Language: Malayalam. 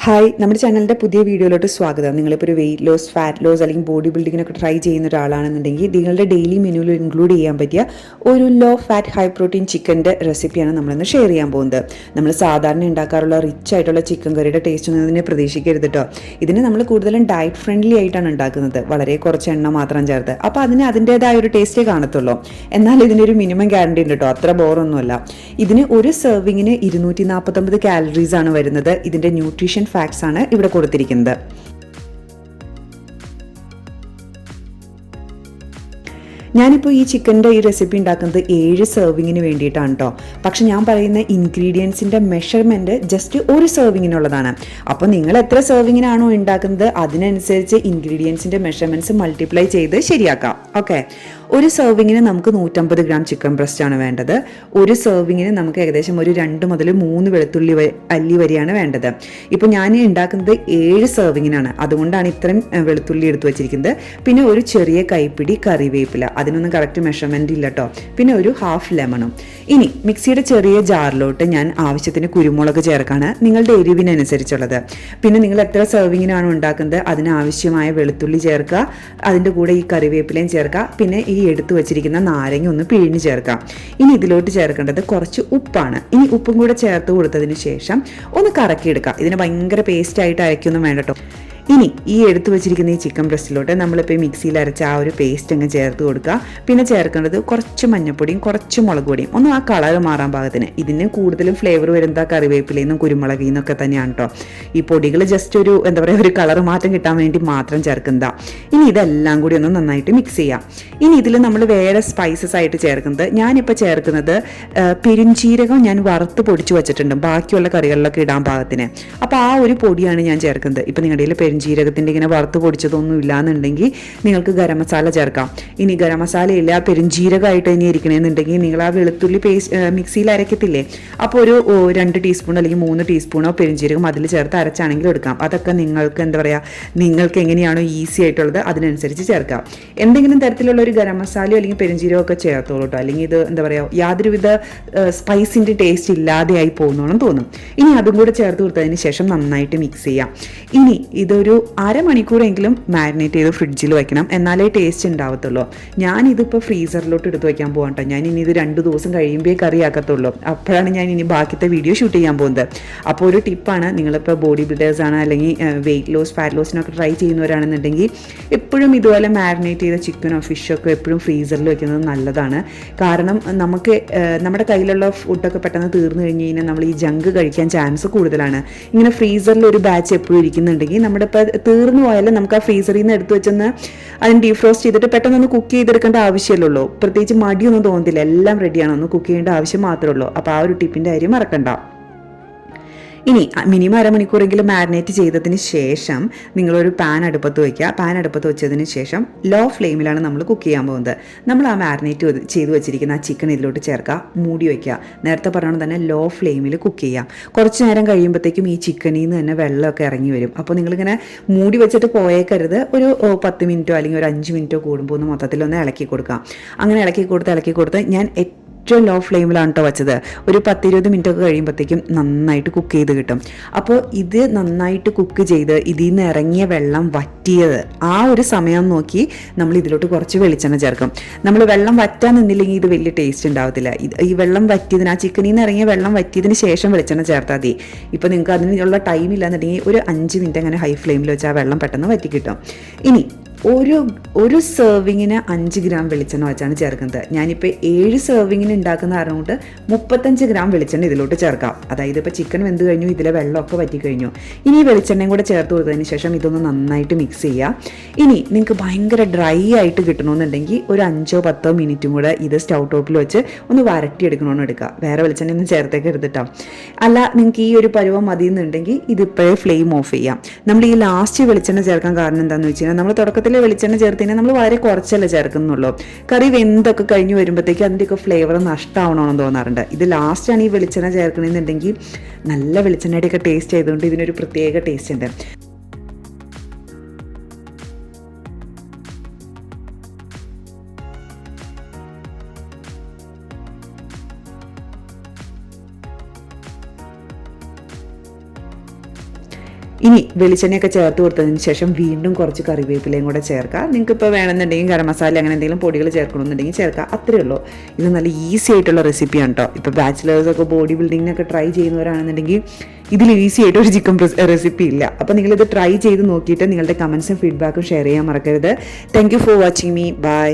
ഹായ്, നമ്മുടെ ചാനലിൻ്റെ പുതിയ വീഡിയോയിലോട്ട് സ്വാഗതം. നിങ്ങളിപ്പോൾ ഒരു വെയിറ്റ് ലോസ്, ഫാറ്റ് ലോസ് അല്ലെങ്കിൽ ബോഡി ബിൽഡിങ്ങിനൊക്കെ ട്രൈ ചെയ്യുന്ന ഒരാളാണെന്നുണ്ടെങ്കിൽ നിങ്ങളുടെ ഡെയിലി മെനുവിൽ ഇൻക്ലൂഡ് ചെയ്യാൻ പറ്റിയ ഒരു ലോ ഫാറ്റ് ഹൈ പ്രോട്ടീൻ ചിക്കൻ്റെ റെസിപ്പിയാണ് നമ്മളിന്ന് ഷെയർ ചെയ്യാൻ പോകുന്നത്. നമ്മൾ സാധാരണ ഉണ്ടാക്കാറുള്ള റിച്ച് ആയിട്ടുള്ള ചിക്കൻ കറിയുടെ ടേസ്റ്റ് ഒന്നും ഇതിനെ പ്രതീക്ഷിക്കരുത് കേട്ടോ. ഇതിന് നമ്മൾ കൂടുതലും ഡയറ്റ് ഫ്രണ്ട്ലി ആയിട്ടാണ് ഉണ്ടാക്കുന്നത്, വളരെ കുറച്ച് എണ്ണ മാത്രം ചേർത്ത്. അപ്പോൾ അതിന് അതിൻ്റേതായ ഒരു ടേസ്റ്റേ കാണത്തുള്ളൂ. എന്നാൽ ഇതിനൊരു മിനിമം ഗ്യാരണ്ടി ഉണ്ട് കേട്ടോ, അത്ര ബോറൊന്നുമല്ല. ഇതിന് ഒരു സെർവിങ്ങിന് 249 കാലറീസ് ആണ് വരുന്നത്. ഇതിൻ്റെ ന്യൂട്രീഷൻ ഫാക്ട്സ് ആണ് ഇവിടെ കൊടുത്തിരിക്കുന്നത്. ഞാനിപ്പോൾ ഈ ചിക്കൻ്റെ ഈ റെസിപ്പി ഉണ്ടാക്കുന്നത് 7 സെർവിങ്ങിന് വേണ്ടിയിട്ടാണ് കേട്ടോ. പക്ഷെ ഞാൻ പറയുന്ന ഇൻഗ്രീഡിയൻസിൻ്റെ മെഷർമെൻറ്റ് ജസ്റ്റ് ഒരു സെർവിങ്ങിനുള്ളതാണ്. അപ്പോൾ നിങ്ങൾ എത്ര സെർവിങ്ങിനാണോ ഉണ്ടാക്കുന്നത് അതിനനുസരിച്ച് ഇൻഗ്രീഡിയൻസിൻ്റെ മെഷർമെൻറ്റ്സ് മൾട്ടിപ്ലൈ ചെയ്ത് ശരിയാക്കാം. ഓക്കെ, ഒരു സെർവിങ്ങിന് നമുക്ക് 150 ഗ്രാം ചിക്കൻ ബ്രസ്റ്റ് ആണ് വേണ്ടത്. ഒരു സെർവിങ്ങിന് നമുക്ക് ഏകദേശം ഒരു 2 മുതൽ 3 വെളുത്തുള്ളി അല്ലി വരെയാണ് വേണ്ടത്. ഇപ്പോൾ ഞാൻ ഉണ്ടാക്കുന്നത് 7 സെർവിങ്ങിനാണ്, അതുകൊണ്ടാണ് ഇത്രയും വെളുത്തുള്ളി എടുത്തു വച്ചിരിക്കുന്നത്. പിന്നെ ഒരു ചെറിയ കൈപ്പിടി കറിവേപ്പില, അതിനൊന്നും കറക്റ്റ് മെഷർമെൻറ്റ് ഇല്ല കേട്ടോ. പിന്നെ ഒരു ഹാഫ് ലെമണും. ഇനി മിക്സിയുടെ ചെറിയ ജാറിലോട്ട് ഞാൻ ആവശ്യത്തിന് കുരുമുളക് ചേർക്കാണ്, നിങ്ങളുടെ എരിവിനനുസരിച്ചുള്ളത്. പിന്നെ നിങ്ങൾ എത്ര സെർവിങ്ങിനാണ് ഉണ്ടാക്കുന്നത് അതിനാവശ്യമായ വെളുത്തുള്ളി ചേർക്കുക, അതിൻ്റെ കൂടെ ഈ കറിവേപ്പിലയും ചേർക്കുക. പിന്നെ ഈ എടുത്തു വച്ചിരിക്കുന്ന നാരങ്ങ ഒന്ന് പിഴിഞ്ഞ് ചേർക്കാം. ഇനി ഇതിലോട്ട് ചേർക്കേണ്ടത് കുറച്ച് ഉപ്പാണ്. ഇനി ഉപ്പും കൂടെ ചേർത്ത് കൊടുത്തതിന് ശേഷം ഒന്ന് കറക്കിയെടുക്കാം. ഇതിന് ഭയങ്കര പേസ്റ്റായിട്ട് അരയ്ക്കൊന്നും വേണ്ട കേട്ടോ. ഇനി ഈ എടുത്തു വെച്ചിരിക്കുന്ന ഈ ചിക്കൻ ബ്രസ്റ്റിലോട്ട് നമ്മളിപ്പോൾ മിക്സിയിൽ അരച്ച ആ ഒരു പേസ്റ്റ് അങ്ങ് ചേർത്ത് കൊടുക്കുക. പിന്നെ ചേർക്കേണ്ടത് കുറച്ച് മഞ്ഞൾപ്പൊടിയും കുറച്ച് മുളക് പൊടിയും, ഒന്നും ആ കളർ മാറാൻ പാകത്തിന്. ഇതിന് കൂടുതലും ഫ്ലേവർ വരുന്നത് കറിവേപ്പിലയിൽ നിന്നും കുരുമുളകിൽ നിന്നൊക്കെ തന്നെയാണ് കേട്ടോ. ഈ പൊടികൾ ജസ്റ്റ് ഒരു എന്താ പറയുക, ഒരു കളർ മാറ്റം കിട്ടാൻ വേണ്ടി മാത്രം ചേർക്കുന്നതാ. ഇനി ഇതെല്ലാം കൂടി ഒന്ന് നന്നായിട്ട് മിക്സ് ചെയ്യാം. ഇനി ഇതിൽ നമ്മൾ വേറെ സ്പൈസസ് ആയിട്ട് ചേർക്കുന്നത്, ഞാനിപ്പോൾ ചേർക്കുന്നത് പെരുംജീരകം ഞാൻ വറുത്ത് പൊടിച്ച് വെച്ചിട്ടുണ്ട് ബാക്കിയുള്ള കറികളിലൊക്കെ ഇടാൻ പാകത്തിന്. അപ്പോൾ ആ ഒരു പൊടിയാണ് ഞാൻ ചേർക്കുന്നത്. ഇപ്പം നിങ്ങളുടെ പെരുംജീരകത്തിൻ്റെ ഇങ്ങനെ വറുത്ത് പൊടിച്ചതൊന്നും ഇല്ലാന്നുണ്ടെങ്കിൽ നിങ്ങൾക്ക് ഗരം മസാല ചേർക്കാം. ഇനി ഗരം മസാല ഇല്ല, പെരുംജീരകമായിട്ട് തന്നെ ഇരിക്കണമെന്നുണ്ടെങ്കിൽ നിങ്ങൾ ആ വെളുത്തുള്ളി പേസ്റ്റ് മിക്സിയിൽ അരക്കത്തില്ലേ, അപ്പോൾ ഒരു 2 ടീസ്പൂൺ അല്ലെങ്കിൽ 3 ടീസ്പൂണോ പെരുംജീരകം അതിൽ ചേർത്ത് അരച്ചാണെങ്കിലും എടുക്കാം. അതൊക്കെ നിങ്ങൾക്ക് എന്താ പറയുക, നിങ്ങൾക്ക് എങ്ങനെയാണോ ഈസി ആയിട്ടുള്ളത് അതിനനുസരിച്ച് ചേർക്കാം. എന്തെങ്കിലും തരത്തിലുള്ള ഒരു ഗരം മസാലയോ അല്ലെങ്കിൽ പെരുംജീരകമോ ഒക്കെ ചേർത്തോളൂ കേട്ടോ. അല്ലെങ്കിൽ ഇത് എന്താ പറയുക, യാതൊരുവിധ സ്പൈസിൻ്റെ ടേസ്റ്റ് ഇല്ലാതെയായി പോകുന്നോണം തോന്നും. ഇനി അതും കൂടെ ചേർത്ത് കൊടുത്തതിന് ശേഷം നന്നായിട്ട് മിക്സ് ചെയ്യാം. ഇനി ഇതൊരു അരമണിക്കൂറെങ്കിലും മാരിനേറ്റ് ചെയ്ത് ഫ്രിഡ്ജിൽ വെക്കണം, എന്നാലേ ടേസ്റ്റ് ഉണ്ടാവത്തുള്ളൂ. ഞാനിതിപ്പോൾ ഫ്രീസറിലോട്ട് എടുത്ത് വയ്ക്കാൻ പോകാം കേട്ടോ. ഞാൻ ഇനി ഇത് 2 ദിവസം കഴിയുമ്പോൾ കറിയാക്കത്തുള്ളൂ. അപ്പോഴാണ് ഞാൻ ഇനി ബാക്കിത്തെ വീഡിയോ ഷൂട്ട് ചെയ്യാൻ പോകുന്നത്. അപ്പോൾ ഒരു ടിപ്പാണ്, നിങ്ങളിപ്പോൾ ബോഡി ബിൽഡേഴ്സാണ് അല്ലെങ്കിൽ വെയിറ്റ് ലോസ്, ഫാറ്റ് ലോസിനൊക്കെ ട്രൈ ചെയ്യുന്നവരാണെന്നുണ്ടെങ്കിൽ എപ്പോഴും ഇതുപോലെ മാരിനേറ്റ് ചെയ്ത ചിക്കനോ ഫിഷോ ഒക്കെ എപ്പോഴും ഫ്രീസറിൽ വെക്കുന്നത് നല്ലതാണ്. കാരണം നമുക്ക് നമ്മുടെ കയ്യിലുള്ള ഫുഡൊക്കെ പെട്ടെന്ന് തീർന്നു കഴിഞ്ഞ് കഴിഞ്ഞാൽ നമ്മൾ ഈ ജങ്ക് കഴിക്കാൻ ചാൻസ് കൂടുതലാണ്. ഇങ്ങനെ ഫ്രീസറിൽ ഒരു ബാച്ച് എപ്പോഴും ഇരിക്കുന്നുണ്ടെങ്കിൽ നമ്മുടെ ഇപ്പോൾ തീർന്നു പോയാലും നമുക്ക് ആ ഫ്രീസറിൽ നിന്ന് എടുത്ത് വെച്ചെന്ന് അതിന് ഡീഫ്രോസ്റ്റ് ചെയ്തിട്ട് പെട്ടെന്നൊന്ന് കുക്ക് ചെയ്തെടുക്കേണ്ട ആവശ്യമല്ലോ. പ്രത്യേകിച്ച് മടിയൊന്നും തോന്നത്തില്ല, എല്ലാം റെഡിയാണ്, ഒന്ന് കുക്ക് ചെയ്യേണ്ട ആവശ്യം മാത്രമേ ഉള്ളൂ. അപ്പോൾ ആ ഒരു ടിപ്പിൻ്റെ കാര്യം മറക്കണ്ട. ഇനി മിനിമം അരമണിക്കൂറെങ്കിലും മാരിനേറ്റ് ചെയ്തതിന് ശേഷം നിങ്ങളൊരു പാൻ അടുപ്പത്ത് വയ്ക്കുക. പാൻ അടുപ്പത്ത് വെച്ചതിന് ശേഷം ലോ ഫ്ലെയിമിലാണ് നമ്മൾ കുക്ക് ചെയ്യാൻ പോകുന്നത്. നമ്മൾ ആ മാരിനേറ്റ് ചെയ്ത് വെച്ചിരിക്കുന്ന ആ ചിക്കൻ ഇതിലോട്ട് ചേർക്കുക, മൂടി വയ്ക്കുക. നേരത്തെ പറഞ്ഞത് തന്നെ ലോ ഫ്ലെയിമിൽ കുക്ക് ചെയ്യാം. കുറച്ച് നേരം കഴിയുമ്പോഴത്തേക്കും ഈ ചിക്കനിൽ നിന്ന് തന്നെ വെള്ളമൊക്കെ ഇറങ്ങി വരും. അപ്പോൾ നിങ്ങളിങ്ങനെ മൂടി വെച്ചിട്ട് പോയേക്കരുത്. ഒരു 10 മിനിറ്റോ അല്ലെങ്കിൽ ഒരു 5 മിനിറ്റോ കൂടുമ്പോൾ ഒന്ന് മൊത്തത്തിലൊന്ന് ഇളക്കി കൊടുക്കാം. അങ്ങനെ ഇളക്കി കൊടുത്ത് ഞാൻ ഏറ്റവും ലോ ഫ്ലെയിമിലാണ് കേട്ടോ വെച്ചത്. ഒരു 10-20 മിനിറ്റ് ഒക്കെ കഴിയുമ്പോഴത്തേക്കും നന്നായിട്ട് കുക്ക് ചെയ്ത് കിട്ടും. അപ്പോൾ ഇത് നന്നായിട്ട് കുക്ക് ചെയ്ത് ഇതിൽ നിന്ന് ഇറങ്ങിയ വെള്ളം വറ്റിയത് ആ ഒരു സമയം നോക്കി നമ്മൾ ഇതിലോട്ട് കുറച്ച് വെളിച്ചെണ്ണ ചേർക്കും. നമ്മൾ വെള്ളം വറ്റാൻ നിന്നില്ലെങ്കിൽ ഇത് വലിയ ടേസ്റ്റ് ഉണ്ടാവത്തില്ല. ഈ വെള്ളം വറ്റിയതിന്, ആ ചിക്കനിൽ നിന്ന് ഇറങ്ങിയ വെള്ളം വറ്റിയതിന് ശേഷം വെളിച്ചെണ്ണ ചേർത്താൽ മതി. ഇപ്പോൾ നിങ്ങൾക്ക് അതിനുള്ള ടൈം ഇല്ലാന്നുണ്ടെങ്കിൽ ഒരു 5 മിനിറ്റ് അങ്ങനെ ഹൈ ഫ്ലെയിമിൽ വെച്ച് ആ വെള്ളം പെട്ടെന്ന് വറ്റി കിട്ടും. ഇനി ഒരു സെർവിങ്ങിന് 5 ഗ്രാം വെളിച്ചെണ്ണ വെച്ചാണ് ചേർക്കുന്നത്. ഞാനിപ്പോൾ 7 സെർവിങ്ങിന് ഉണ്ടാക്കുന്ന കാരണം കൊണ്ട് 35 ഗ്രാം വെളിച്ചെണ്ണ ഇതിലോട്ട് ചേർക്കാം. അതായത് ഇപ്പോൾ ചിക്കൻ വെന്ത് കഴിഞ്ഞു, ഇതിലെ വെള്ളമൊക്കെ വറ്റി കഴിഞ്ഞു. ഇനി ഈ വെളിച്ചെണ്ണയും കൂടെ ചേർത്ത് കൊടുത്തതിന് ശേഷം ഇതൊന്ന് നന്നായിട്ട് മിക്സ് ചെയ്യുക. ഇനി നിങ്ങൾക്ക് ഭയങ്കര ഡ്രൈ ആയിട്ട് കിട്ടണമെന്നുണ്ടെങ്കിൽ ഒരു 5-10 മിനിറ്റും കൂടെ ഇത് സ്റ്റൗ ടോപ്പിൽ വെച്ച് ഒന്ന് വരട്ടിയെടുക്കണമെന്ന് എടുക്കുക. വേറെ വെളിച്ചെണ്ണയൊന്നും ചേർത്തേക്ക് എടുത്തിട്ടോ. അല്ല, നിങ്ങൾക്ക് ഈ ഒരു പരുവം മതി എന്നുണ്ടെങ്കിൽ ഇതിപ്പോഴേ ഫ്ലെയിം ഓഫ് ചെയ്യാം. നമ്മൾ ഈ ലാസ്റ്റ് വെളിച്ചെണ്ണ ചേർക്കാൻ കാരണം എന്താണെന്ന് വെച്ച് കഴിഞ്ഞാൽ നമ്മൾ തുടക്കത്തിൽ വെളിച്ചെണ്ണ ചേർത്ത് കഴിഞ്ഞാൽ നമ്മൾ വളരെ കുറച്ചല്ലേ ചേർക്കുന്നുള്ളൂ. കറി വെന്തൊക്കെ കഴിഞ്ഞ് വരുമ്പോഴത്തേക്ക് അതിൻ്റെയൊക്കെ ഫ്ലേവർ നഷ്ടമാവണമെന്ന് തോന്നാറുണ്ട്. ഇത് ലാസ്റ്റാണ് ഈ വെളിച്ചെണ്ണ ചേർക്കണമെന്നുണ്ടെങ്കിൽ നല്ല വെളിച്ചെണ്ണയുടെയൊക്കെ ടേസ്റ്റ് ആയതുകൊണ്ട് ഇതിനൊരു പ്രത്യേക ടേസ്റ്റ് ഉണ്ട്. ഇനി വെളിച്ചെണ്ണയൊക്കെ ചേർത്ത് കൊടുത്തതിന് ശേഷം വീണ്ടും കുറച്ച് കറിവേപ്പിലയും കൂടെ ചേർക്കുക. നിങ്ങൾക്ക് ഇപ്പോൾ വേണമെന്നുണ്ടെങ്കിൽ ഗരം മസാല അങ്ങനെ എന്തെങ്കിലും പൊടികൾ ചേർക്കണമെന്നുണ്ടെങ്കിൽ ചേർക്കുക. അത്രയേ ഉള്ളൂ. ഇത് നല്ല ഈസി ആയിട്ടുള്ള റെസിപ്പിയാണ് കേട്ടോ. ഇപ്പോൾ ബാച്ചിലേഴ്സൊക്കെ ബോഡി ബിൽഡിങ്ങിനൊക്കെ ട്രൈ ചെയ്യുന്നവരാണെന്നുണ്ടെങ്കിൽ ഇതിൽ ഈസി ആയിട്ട് ഒരു ചിക്കൻ റെസിപ്പി ഇല്ല. അപ്പോൾ നിങ്ങളിത് ട്രൈ ചെയ്ത് നോക്കിയിട്ട് നിങ്ങളുടെ കമൻസും ഫീഡ്ബാക്കും ഷെയർ ചെയ്യാൻ മറക്കരുത്. Thank you for watching me. By.